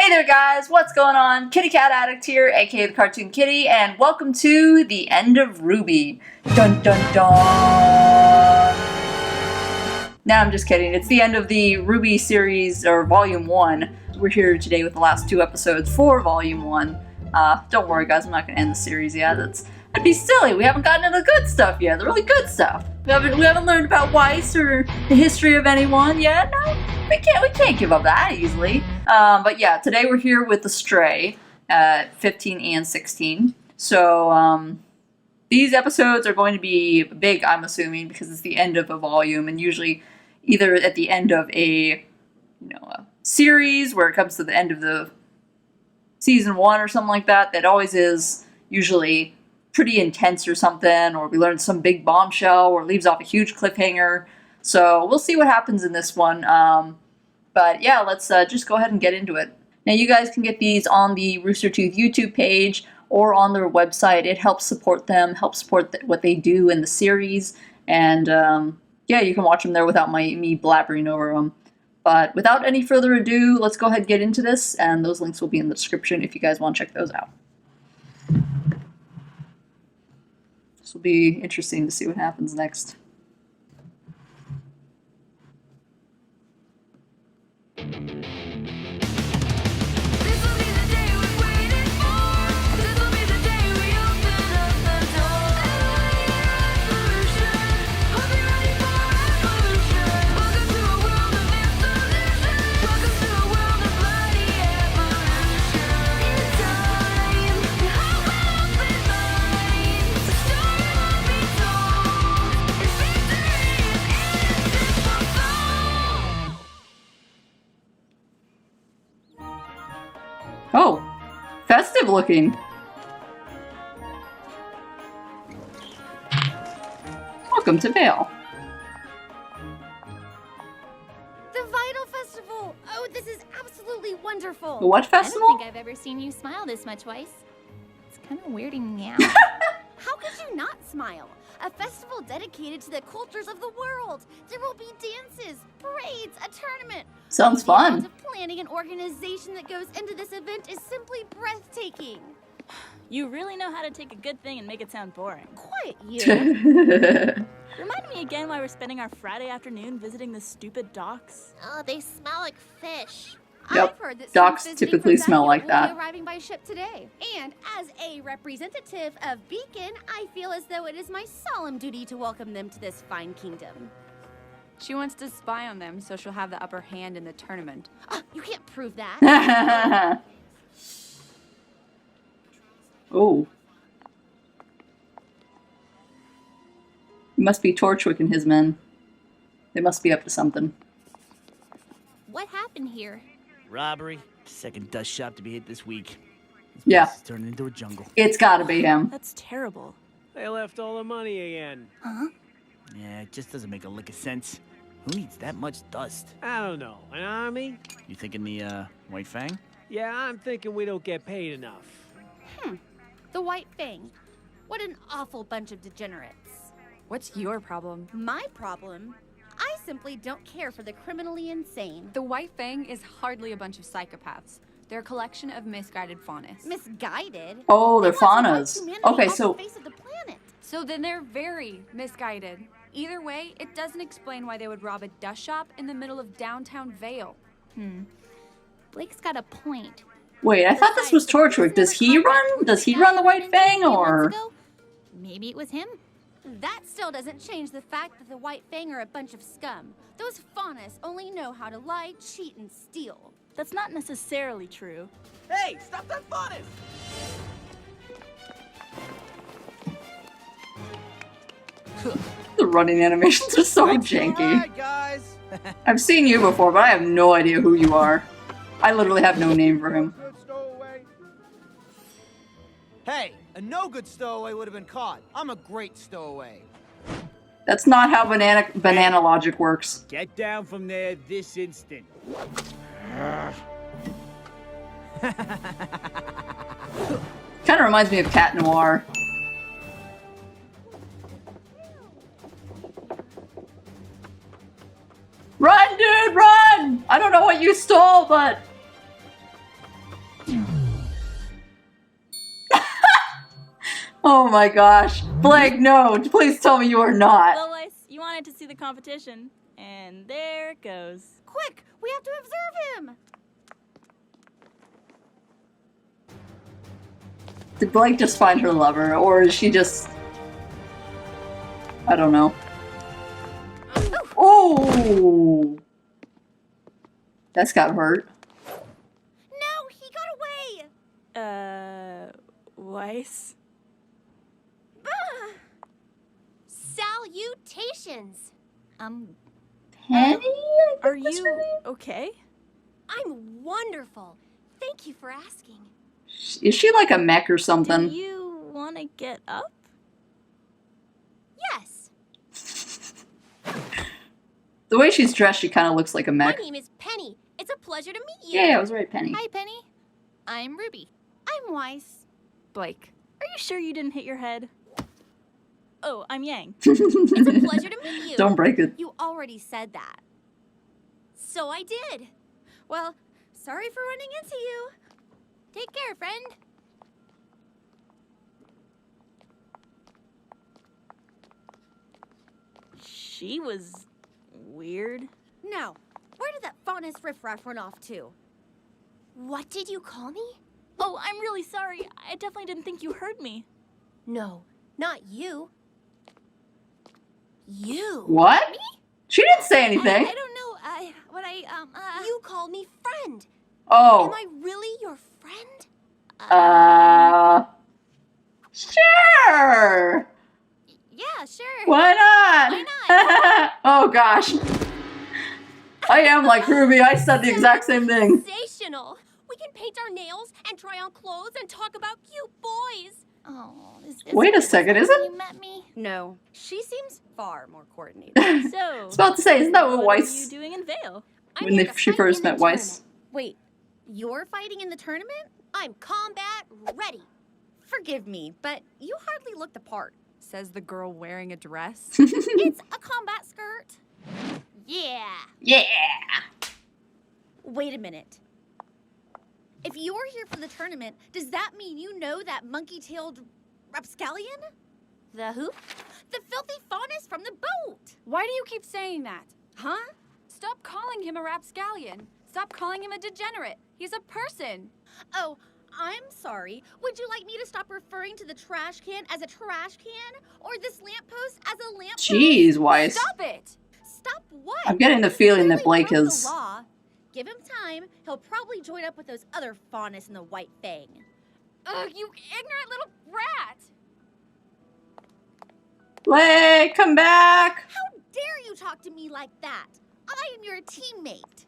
Hey there guys, what's going on? Kitty Cat Addict here, aka TheCartoonKitty, and welcome to the end of RWBY. Dun dun dun! Nah, I'm just kidding. It's the end of the RWBY series, or Volume 1. We're here today with the last 2 episodes for Volume 1. Don't worry guys, I'm not going to end the series yet. That'd be silly. We haven't gotten into the good stuff yet, the really good stuff. We haven't learned about Weiss or the history of anyone yet. No, we can't give up that easily. But yeah, today we're here with the Stray, 15 and 16. So these episodes are going to be big, I'm assuming, because it's the end of a volume, and usually either at the end of a series where it comes to the end of the season 1 or something like that. That always is usually pretty intense or something, or we learn some big bombshell, or leaves off a huge cliffhanger. So we'll see what happens in this one. But yeah, let's just go ahead and get into it. Now you guys can get these on the Roosterteeth YouTube page or on their website. It helps support them, helps support what they do in the series, and yeah, you can watch them there without me blabbering over them. But without any further ado, let's go ahead and get into this, and those links will be in the description if you guys want to check those out. This will be interesting to see what happens next. Oh, festive looking. Welcome to Vale. The Vital Festival! Oh, this is absolutely wonderful! The what festival? I don't think I've ever seen you smile this much, Weiss. It's kind of weirding me out. How could you not smile? A festival dedicated to the cultures of the world. There will be dances, parades, a tournament. Sounds The fun. amount of planning and organization that goes into this event is simply breathtaking. You really know how to take a good thing and make it sound boring. Quiet, you. Remind me again why we're spending our Friday afternoon visiting the stupid docks. Oh, they smell like fish. Yep, I've heard that docks students visiting typically from smell back like here that. will be arriving by ship today. And as a representative of Beacon, I feel as though it is my solemn duty to welcome them to this fine kingdom. She wants to spy on them so she'll have the upper hand in the tournament. You can't prove that. Oh. It must be Torchwick and his men. They must be up to something. What happened here? Robbery. Second dust shop to be hit this week. This Yeah. place is turning into a jungle. It's gotta be him. That's terrible. They left all the money again. Huh? Yeah, it just doesn't make a lick of sense. Who needs that much dust? I don't know. An army? You thinking the, White Fang? Yeah, I'm thinking we don't get paid enough. The White Fang. What an awful bunch of degenerates. What's your problem? My problem? I simply don't care for the criminally insane. The White Fang is hardly a bunch of psychopaths. They're a collection of misguided faunas. Misguided? Oh, they're They want to wipe faunas. humanity Okay, off so the face of the planet. So then they're very misguided. Either way, it doesn't explain why they would rob a dust shop in the middle of downtown Vale. Blake's got a point. wait, I thought this was Torchwick. Does he run? Does he run the White Fang, or? Maybe it was him. That still doesn't change the fact that the White Fang are a bunch of scum. Those faunas only know how to lie, cheat, and steal. That's not necessarily true. Hey, stop that bonnet! The running animations are so janky. Alright, guys. I've seen you before, but I have no idea who you are. I literally have no name for him. Hey, a no good stowaway would have been caught. I'm a great stowaway. That's not how banana logic works. Get down from there this instant. Kind of reminds me of Cat Noir. Run, dude, run! I don't know what you stole, but... Oh my gosh. Blake, no. Please tell me you are not. Well, Weiss, you wanted to see the competition, and there it goes. Quick, we have to observe him. Did Blake just find her lover, or is she just... I don't know. Oh! That's got hurt. No, he got away. Weiss? Salutations. Penny? Are you okay? I'm wonderful. Thank you for asking. Is she like a mech or Do something? you want to get up? Yes. The way she's dressed, she kind of looks like a My mech. name is Penny. It's a pleasure to meet you. Yeah, I was right, Penny. Hi, Penny. I'm Ruby. I'm Weiss. Blake. Are you sure you didn't hit your head? Oh, I'm Yang. It's a pleasure to meet you. Don't break it. You already said that. So I did. Well, sorry for running into you. Take care, friend. She was weird. Now, where did that faunus riffraff run off to? What did you call me? Oh, I'm really sorry. I definitely didn't think you heard me. No, not you. You. What? Me? She didn't say anything. I don't know. You called me friend. Oh. Am I really your friend? Sure. Yeah, sure. Why not? Why not? Oh gosh. I am like Ruby. I said the exact same thing. Sensational. We can paint our nails and try on clothes and talk about cute boys. Oh, is this Wait a second, is it? You met me? No, she seems far more coordinated. So, I was about to say, isn't that what what are Weiss... you doing in Vale? I'm When here they- to she fight first in the met Weiss. tournament. Wait, you're fighting in the tournament? I'm combat ready. Forgive me, but you hardly look the part, says the girl wearing a dress. It's a combat skirt. Yeah. Yeah. Wait a minute. If you're here for the tournament, does that mean you know that monkey-tailed rapscallion? The who? The filthy faunus from the boat. Why do you keep saying that? Huh? Stop calling him a rapscallion. Stop calling him a degenerate. He's a person. Oh, I'm sorry. Would you like me to stop referring to the trash can as a trash can? Or this lamppost as a lamppost? Jeez, Weiss. Stop it! Stop what? I'm getting the feeling that Clearly Blake broke is... the law. Give him time. He'll probably join up with those other faunus in the white fang. Ugh, you ignorant little brat! Blake, come back. How dare you talk to me like that? I am your teammate.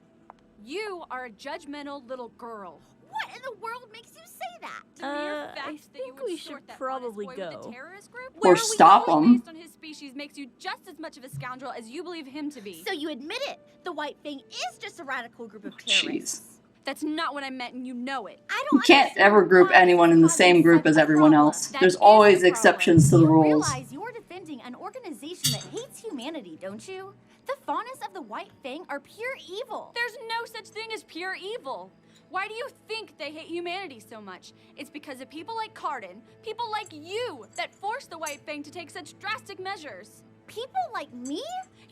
You are a judgmental little girl. What in the world makes you say that? The mere I fact that you think would we sort should that probably honest boy with go. the terrorist group? Or Where are we stop going? him. Based on his species makes you just as much of a scoundrel as you believe him to be. So you admit it. The white fang is just a radical group of Jeez. terrorists. That's not what I meant, and you know it. I You don't can't understand ever group why anyone in the this is same causing group such as a everyone problem. else. That There's is always the problem. exceptions to the You rules. realize you're defending an organization that hates humanity, don't you? The faunus of the white fang are pure evil. There's no such thing as pure evil. Why do you think they hate humanity so much? It's because of people like Cardin, people like you, that force the White Fang to take such drastic measures. People like me?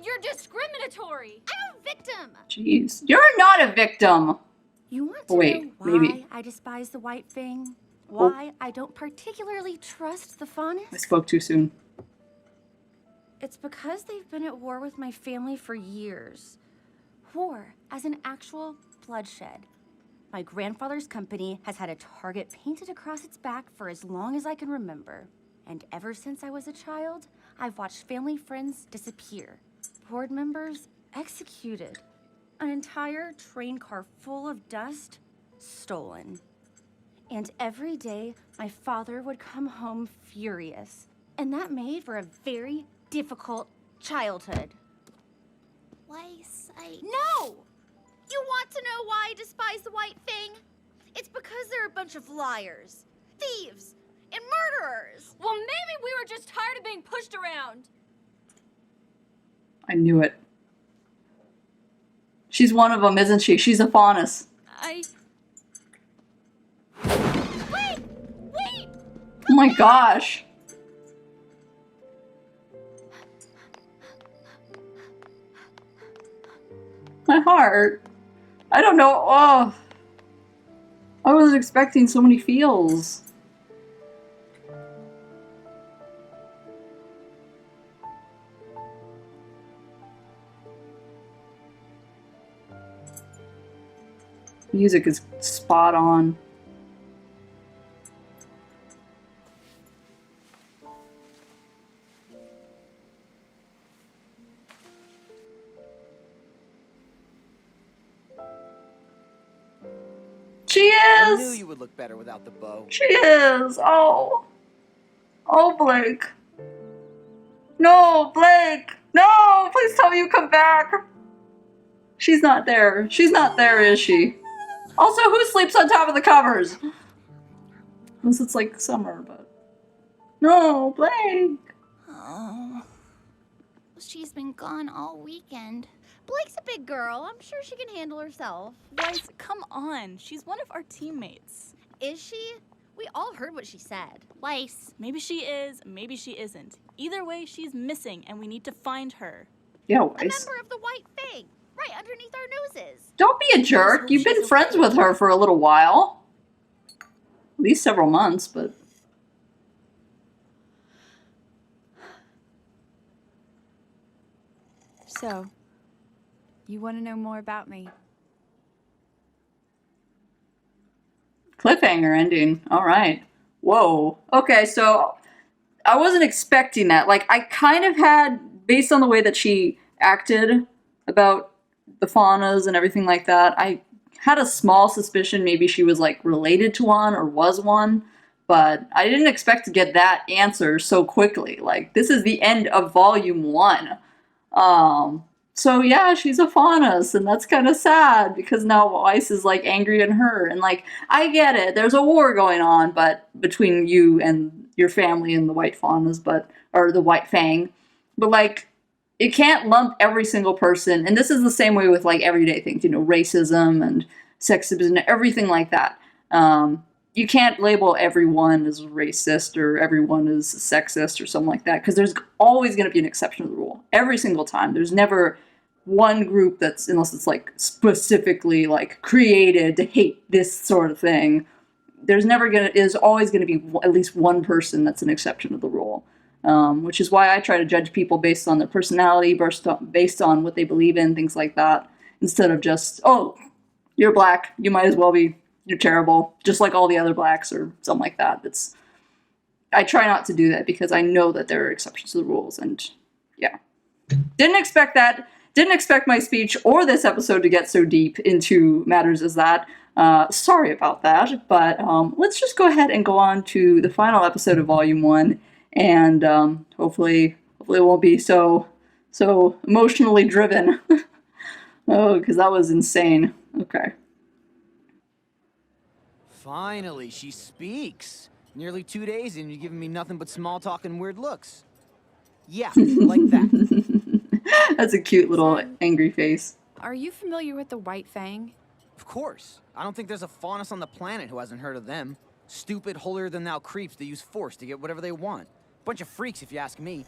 You're discriminatory. I'm a victim. Jeez. You're not a victim. You want to Wait, know why maybe. I despise the white fang? Oh. Why I don't particularly trust the faunus? I spoke too soon. It's because they've been at war with my family for years. War as an actual bloodshed. My grandfather's company has had a target painted across its back for as long as I can remember. And ever since I was a child, I've watched family friends disappear. Board members executed. An entire train car full of dust stolen. And every day, my father would come home furious. And that made for a very difficult childhood. Weiss, No! You want to know why I despise the white fang? It's because they're a bunch of liars, thieves, and murderers. Well, maybe we were just tired of being pushed around. I knew it. She's one of them, isn't she? She's a faunus. Wait! Oh my gosh. my heart. I don't know. Oh, I wasn't expecting so many feels. Music is spot on. She I knew is! you would look better without the bow. She is! Oh! Oh, Blake! No, Blake! No! Please tell me you come back! She's not there. She's not there, is she? Also, who sleeps on top of the covers? Unless it's like summer, but... No, Blake! Oh. She's been gone all weekend. Blake's a big girl. I'm sure she can handle herself. Weiss, come on. She's one of our teammates. Is she? We all heard what she said. Weiss. Maybe she is, maybe she isn't. Either way, she's missing, and we need to find her. Yeah, A Weiss. member of the White Fang. Right underneath our noses. Don't be a jerk. You've been friends with her for a little while. At least several months, but... So, you want to know more about me? Cliffhanger ending. Alright. Whoa. Okay, so... I wasn't expecting that. Like, I kind of had, based on the way that she acted about the faunas and everything like that, I had a small suspicion maybe she was, like, related to one or was one, but I didn't expect to get that answer so quickly. Like, this is the end of Volume 1. So yeah, she's a faunus, and that's kind of sad, because now Weiss is, like, angry at her, and, like, I get it, there's a war going on, but between you and your family and the White Faunas, or the White Fang, but, like, you can't lump every single person, and this is the same way with, like, everyday things, you know, racism and sexism and everything like that. You can't label everyone as racist or everyone as sexist or something like that, because there's always going to be an exception to the rule. Every single time. There's never one group that's, unless it's, like, specifically, like, created to hate this sort of thing, there's always going to be at least one person that's an exception to the rule. Which is why I try to judge people based on their personality, based on what they believe in, things like that, instead of just, oh, you're black, you might as well be, you're terrible, just like all the other blacks, or something like that. I try not to do that, because I know that there are exceptions to the rules, and yeah. Didn't expect that. Didn't expect my speech or this episode to get so deep into matters as that. Sorry about that, but let's just go ahead and go on to the final episode of Volume 1, and hopefully it won't be so emotionally driven. Oh, because that was insane. Okay. Finally, she speaks. Nearly 2 days and you're giving me nothing but small talk and weird looks. Yeah, like that. That's a cute little angry face. Are you familiar with the White Fang? Of course. I don't think there's a faunus on the planet who hasn't heard of them. Stupid, holier-than-thou creeps that use force to get whatever they want. Bunch of freaks, if you ask me.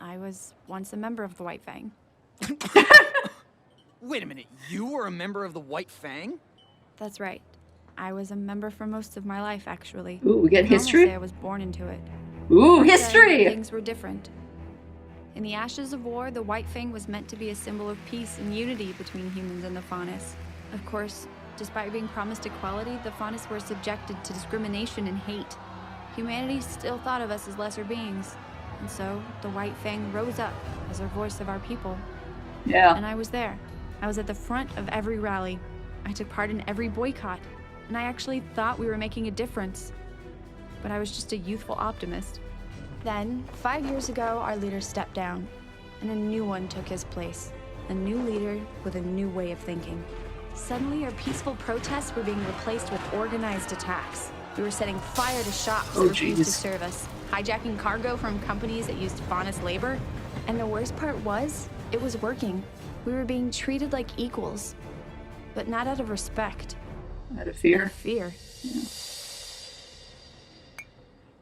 I was once a member of the White Fang. Wait a minute, you were a member of the White Fang? That's right. I was a member for most of my life, actually. Ooh, we get I can almost history? say I was born into it. Ooh, Back then, history! Things were different. In the ashes of war, the White Fang was meant to be a symbol of peace and unity between humans and the faunus. Of course, despite being promised equality, the faunus were subjected to discrimination and hate. Humanity still thought of us as lesser beings, and so the White Fang rose up as a voice of our people. Yeah. And I was there. I was at the front of every rally. I took part in every boycott, and I actually thought we were making a difference. But I was just a youthful optimist. Then, 5 years ago, our leader stepped down, and a new one took his place. A new leader with a new way of thinking. Suddenly, our peaceful protests were being replaced with organized attacks. We were setting fire to shops that refused to serve us, hijacking cargo from companies that used faunus labor. And the worst part was, it was working. We were being treated like equals, but not out of respect. Out of fear. Out of fear. Yeah.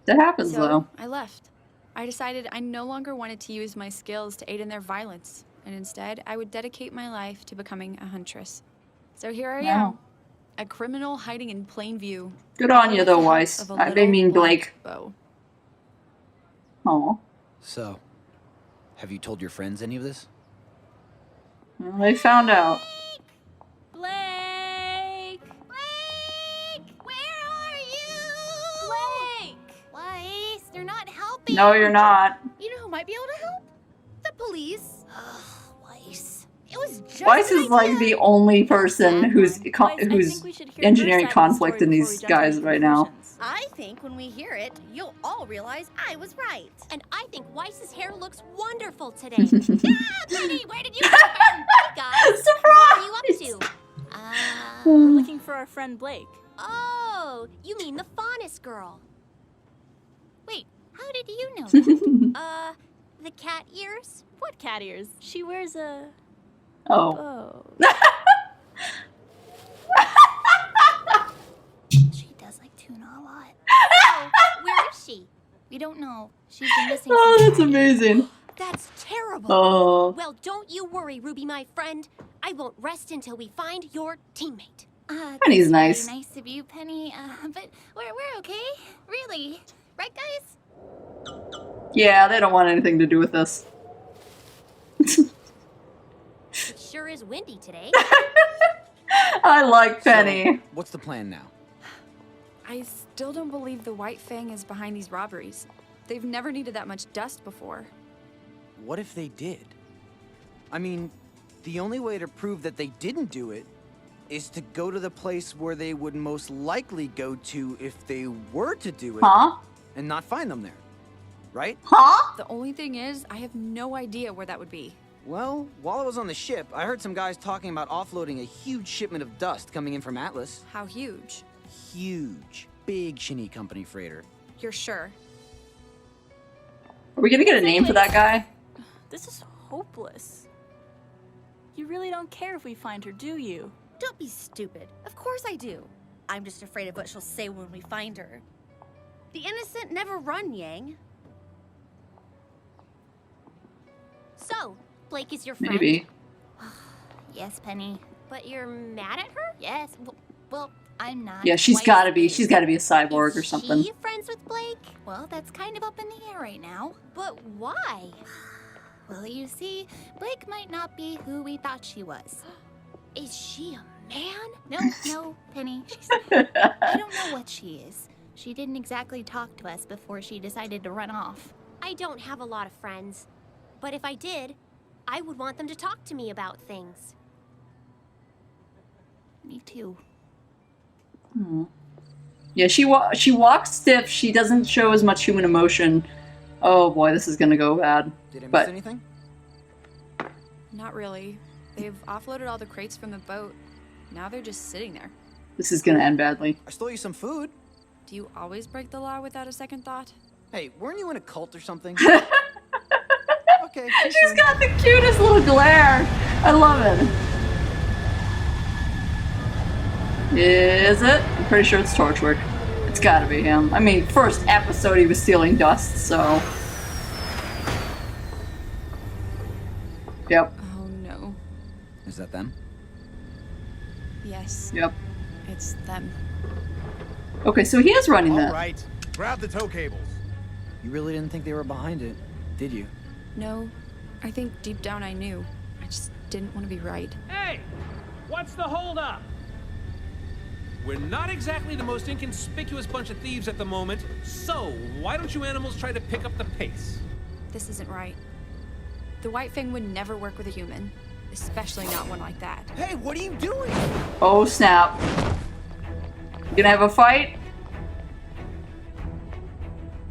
That happens, So though. I left. I decided I no longer wanted to use my skills to aid in their violence. and instead I would dedicate my life to becoming a huntress. So here I Wow. am, a criminal hiding in plain view. Good on you, with though, the help Weiss. of a I little mean, black Blake. bow. Oh, So, have you told your friends any of this? well, they found out. Blake! Blake! Where are you? Blake! Weiss, they're not helping. No, you're not. You know who might be able to help? The police. Ugh, Weiss. It was just Weiss an is like idea. the only person who's Weiss, I who's think we should hear her engineering side of the conflict story in before these we jump to guys any right now. conclusions. I think when we hear it, you'll all realize I was right. And I think Weiss's hair looks wonderful today. Ah, Penny, where did you come from? Hey guys, what are you up to? We're looking for our friend Blake. Oh, you mean the faunus girl. Wait, how did you know that? The cat ears? What cat ears? She wears a... Oh. Oh. She does like tuna a lot. Oh, where is she? We don't know. She's been missing Oh, since that's amazing. That's terrible. Oh. Well, don't you worry, Ruby, my friend. I won't rest until we find your teammate. Penny's that's nice. Very nice of you, Penny. But we're okay. Really. Right, guys? Yeah, they don't want anything to do with this. It sure is windy today. I like Penny. So, what's the plan now? I still don't believe the White Fang is behind these robberies. They've never needed that much dust before. What if they did? I mean, the only way to prove that they didn't do it is to go to the place where they would most likely go to if they were to do it Huh? and not find them there. Right? Huh? The only thing is, I have no idea where that would be. Well, while I was on the ship, I heard some guys talking about offloading a huge shipment of dust coming in from Atlas. How huge? Huge. Big Shinny Company freighter. You're sure? Are we gonna get a name for that guy? This is hopeless. You really don't care if we find her, do you? Don't be stupid. Of course I do. I'm just afraid of what she'll say when we find her. The innocent never run, Yang. So, Blake is your friend? Maybe. Yes, Penny. But you're mad at her? Yes. Well, I'm not. Yeah, she's quite gotta be. as She's gotta be a cyborg or Is something. she friends with Blake? Well, that's kind of up in the air right now. But why? Well, you see, Blake might not be who we thought she was. Is she a man? No, Penny. I don't know what she is. She didn't exactly talk to us before she decided to run off. I don't have a lot of friends. But if I did, I would want them to talk to me about things. Me too. Yeah, she walks stiff. She doesn't show as much human emotion. Oh boy, this is gonna go bad. Did I miss But- anything? Not really. They've offloaded all the crates from the boat. Now they're just sitting there. This is gonna end badly. I stole you some food. Do you always break the law without a second thought? Hey, weren't you in a cult or something? Okay. She's got the cutest little glare. I love it. Is it? I'm pretty sure it's Torchwick. It's gotta be him. I mean, first episode he was stealing dust, so. Yep, Oh no. Is that them? Yes, yep. it's them. Okay, so he is running All that. right, grab the tow cables. You really didn't think they were behind it, did you? No, I think deep down I knew. I just didn't want to be right. Hey, what's the holdup? We're not exactly the most inconspicuous bunch of thieves at the moment, so why don't you animals try to pick up the pace? This isn't right. The White Fang would never work with a human, especially not one like that. Hey, what are you doing? Oh snap. You gonna have a fight?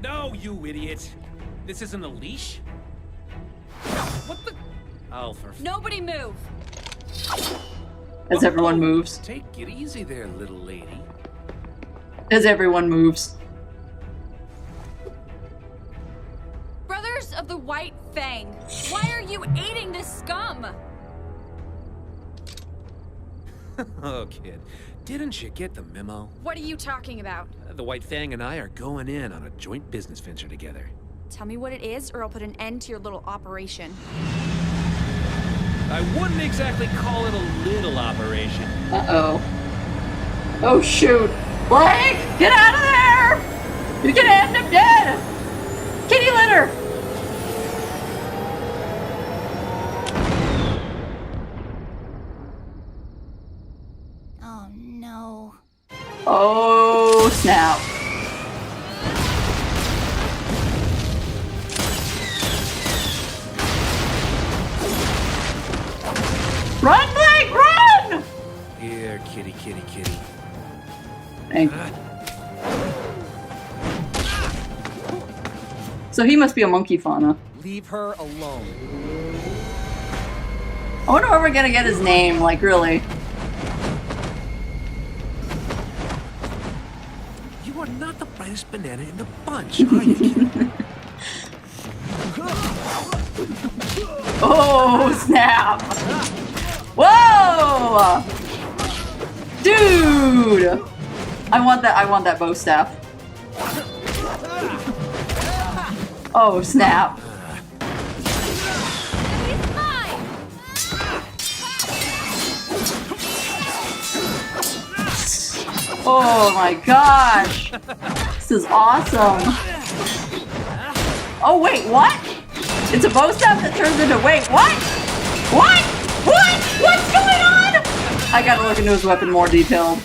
No, you idiot! This isn't a leash? What the? Oh, for Nobody move! As everyone moves. Take it easy there, little lady. As everyone moves. Brothers of the White Fang, why are you aiding this scum? Oh, kid, didn't you get the memo? What are you talking about? The White Fang and I are going in on a joint business venture together. Tell me what it is, or I'll put an end to your little operation. I wouldn't exactly call it a little operation. Uh-oh. Oh, shoot. Blake, get out of there! You're gonna end up dead! Kitty litter! Oh no. Oh, snap. Run, Blake, run! Here, kitty, kitty, kitty. Hey. So he must be a monkey fauna. Leave her alone. I wonder where we're gonna get his name, like, really. You are not the brightest banana in the bunch, are you, kitty? Oh, snap! Whoa! Dude! I want that bow staff. Oh, snap. Oh my gosh! This is awesome! Oh wait, what? It's a bow staff that turns into— wait, what? What? What? What's going on? I gotta look into his weapon more detailed.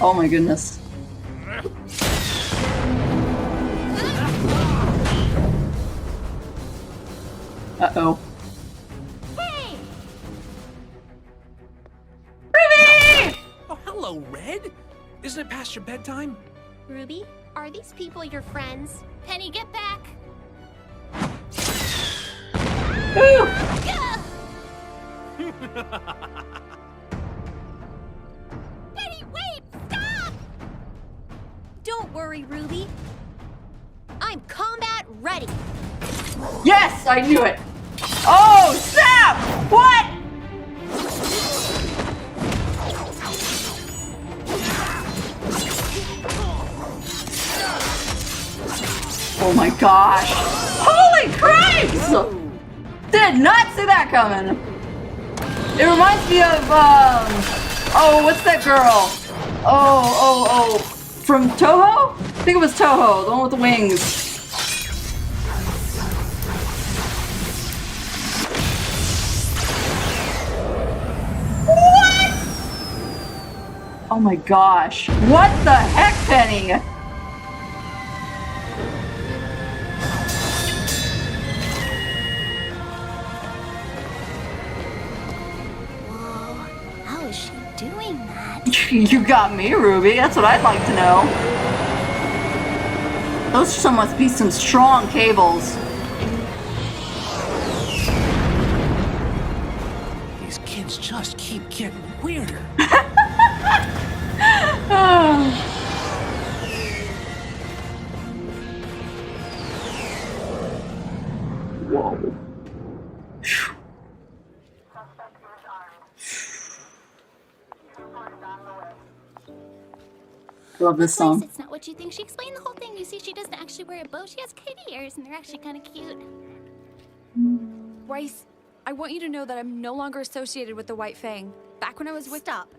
Oh my goodness. Uh-oh. Hey! RWBY! Oh, hello, Red. Isn't it past your bedtime? Ruby, are these people your friends? Penny, get back! Ooh. Gah! Penny, wait! Stop! Don't worry, Ruby. I'm combat ready. Yes, I knew it. Oh, snap! What? Oh my gosh! Holy cripes! Did not see that coming. It reminds me of oh, what's that girl? Oh, from Toho? I think it was Toho, the one with the wings. What? Oh my gosh! What the heck, Penny? How is she doing that? You got me, Ruby. That's what I'd like to know. Those must be some strong cables. These kids just keep getting weirder. Whoa. Love this song. It's not what you think. She explained the whole thing. You see, she doesn't actually wear a bow. She has kitty ears, and they're actually kind of cute. Rice, I want you to know that I'm no longer associated with the White Fang. Back when I was with— Stop.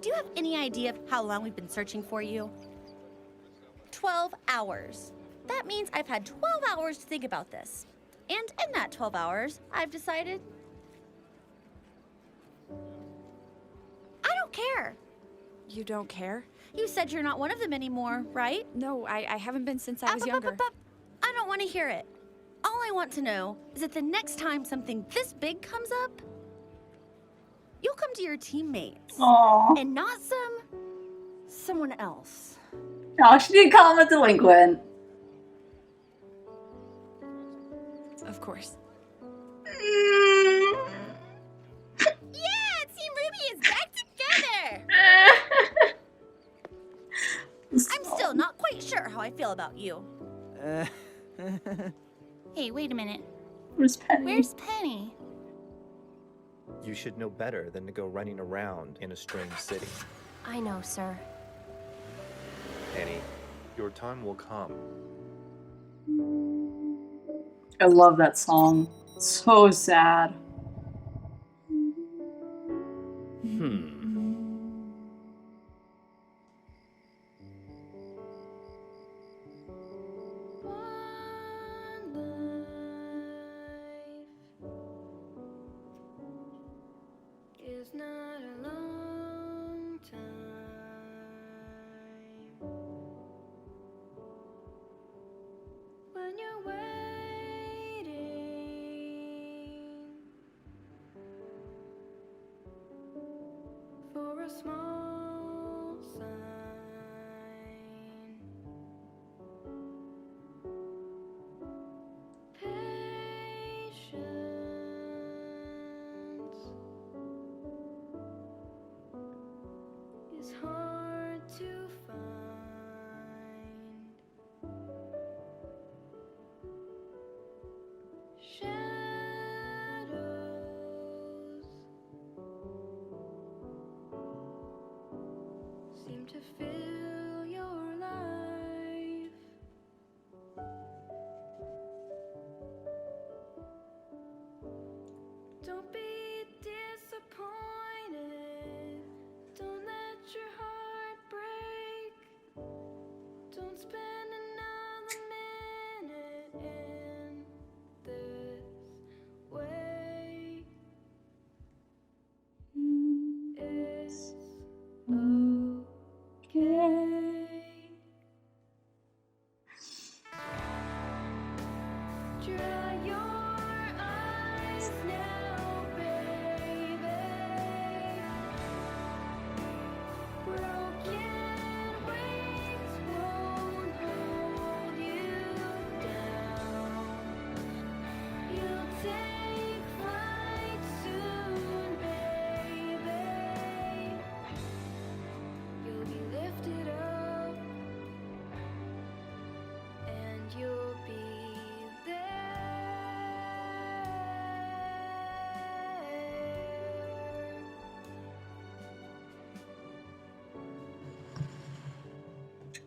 Do you have any idea of how long we've been searching for you? 12 hours. That means I've had 12 hours to think about this. And in that 12 hours, I've decided I don't care. You don't care? You said you're not one of them anymore, right? No, I haven't been since I was younger. I don't want to hear it. All I want to know is that the next time something this big comes up, you'll come to your teammates. Aww. And not someone else. Oh, she didn't call him a delinquent. Of course. Yeah, Team Ruby is back together. I'm still not quite sure how I feel about you. Hey, wait a minute. Where's Penny? Where's Penny? You should know better than to go running around in a strange city. I know, sir. Penny, your time will come. I love that song. So sad. a small sign. Patience is hard to find. Shadows seem to fill your life. Don't be disappointed. Don't let your heart break. Don't spend another minute in this way. It's okay. Dry your eyes now, baby. Broken wings won't hold you down. You'll take flight soon, baby. You'll be lifted up, and you'll be there.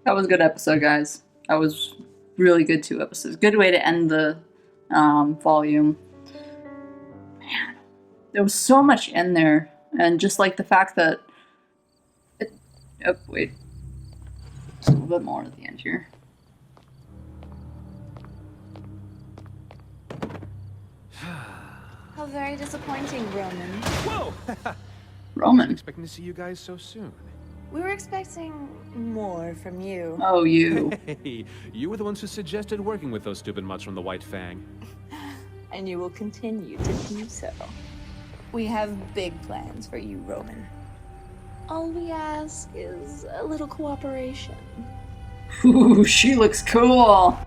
That was a good episode, guys. That was really good 2 episodes. Good way to end the volume. Man, there was so much in there, and just like the fact that oh wait, just a little bit more at the end here. How very disappointing, Roman. Whoa! Roman. Expecting to see you guys so soon. We were expecting more from you. Oh, you. Hey, you were the ones who suggested working with those stupid mutts from the White Fang. And you will continue to do so. We have big plans for you, Roman. All we ask is a little cooperation. Ooh, she looks cool.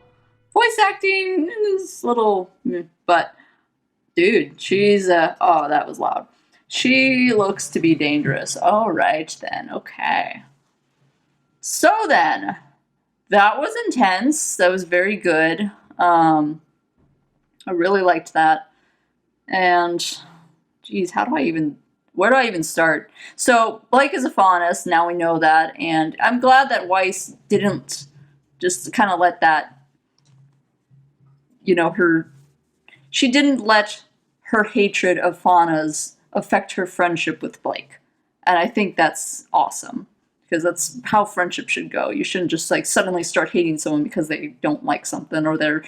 Voice acting is a little, but dude, she's oh, that was loud. She looks to be dangerous. All right then, okay. So then, that was intense. That was very good. I really liked that. And, geez, where do I even start? So, Blake is a faunus, now we know that, and I'm glad that Weiss didn't just kind of let that, she didn't let her hatred of faunas affect her friendship with Blake. And I think that's awesome, because that's how friendship should go. You shouldn't just, suddenly start hating someone because they don't like something, or they're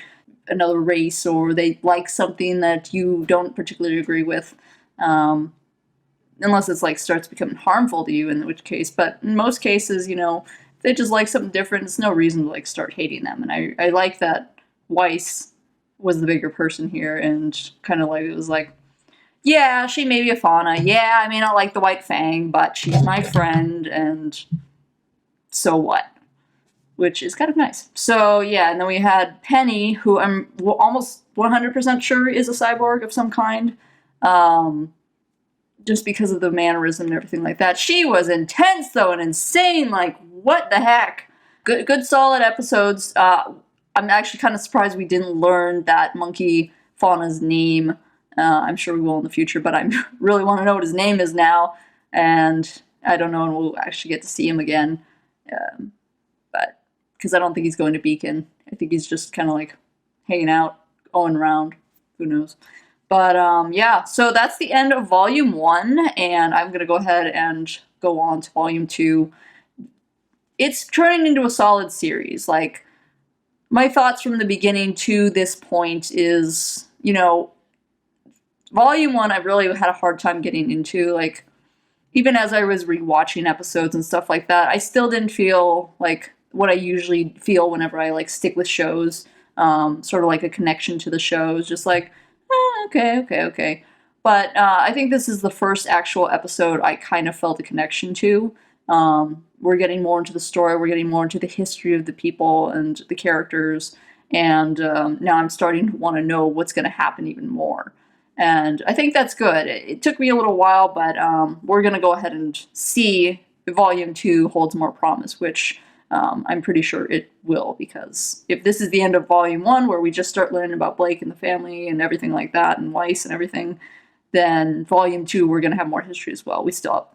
another race, or they like something that you don't particularly agree with. Unless it's starts becoming harmful to you, in which case. But in most cases, if they just like something different, it's no reason to start hating them. And I like that Weiss was the bigger person here, and kind of it was yeah, she may be a fauna. Yeah, I may not like the White Fang, but she's my friend, and so what? Which is kind of nice. So yeah, and then we had Penny, who I'm almost 100% sure is a cyborg of some kind. Just because of the mannerism and everything like that. She was intense, though, and insane. What the heck? Good solid episodes. I'm actually kind of surprised we didn't learn that monkey fauna's name. I'm sure we will in the future, but I really want to know what his name is now. And I don't know, and we'll actually get to see him again. But because I don't think he's going to Beacon. I think he's just kind of hanging out, going around. Who knows? But yeah, so that's the end of Volume 1, and I'm going to go ahead and go on to Volume 2. It's turning into a solid series. My thoughts from the beginning to this point is, Volume 1 I really had a hard time getting into. Even as I was rewatching episodes and stuff like that, I still didn't feel what I usually feel whenever I stick with shows. Sort of a connection to the shows, just okay. But I think this is the first actual episode I kind of felt a connection to. We're getting more into the story, we're getting more into the history of the people and the characters, and now I'm starting to want to know what's going to happen even more. And I think that's good. It took me a little while, but we're going to go ahead and see if Volume 2 holds more promise, which I'm pretty sure it will, because if this is the end of Volume 1, where we just start learning about Blake and the family and everything like that, and Weiss and everything, then Volume 2, we're going to have more history as well. We still have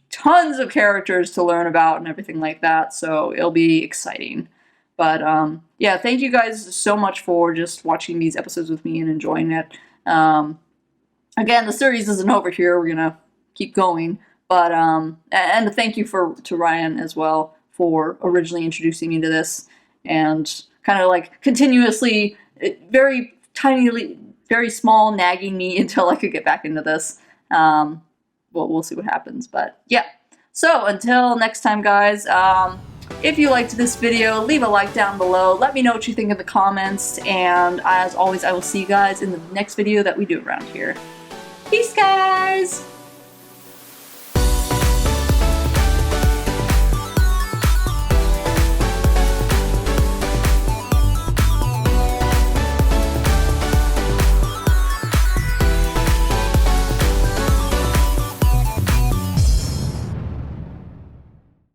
tons of characters to learn about and everything like that, so it'll be exciting. But yeah, thank you guys so much for just watching these episodes with me and enjoying it. Again, the series isn't over here. We're gonna keep going, but and thank you to Ryan as well for originally introducing me to this and kind of like continuously, very tinily, very small, nagging me until I could get back into this. Well, we'll see what happens, but yeah. So until next time, guys. If you liked this video, leave a like down below. Let me know what you think in the comments. And as always, I will see you guys in the next video that we do around here. Peace, guys!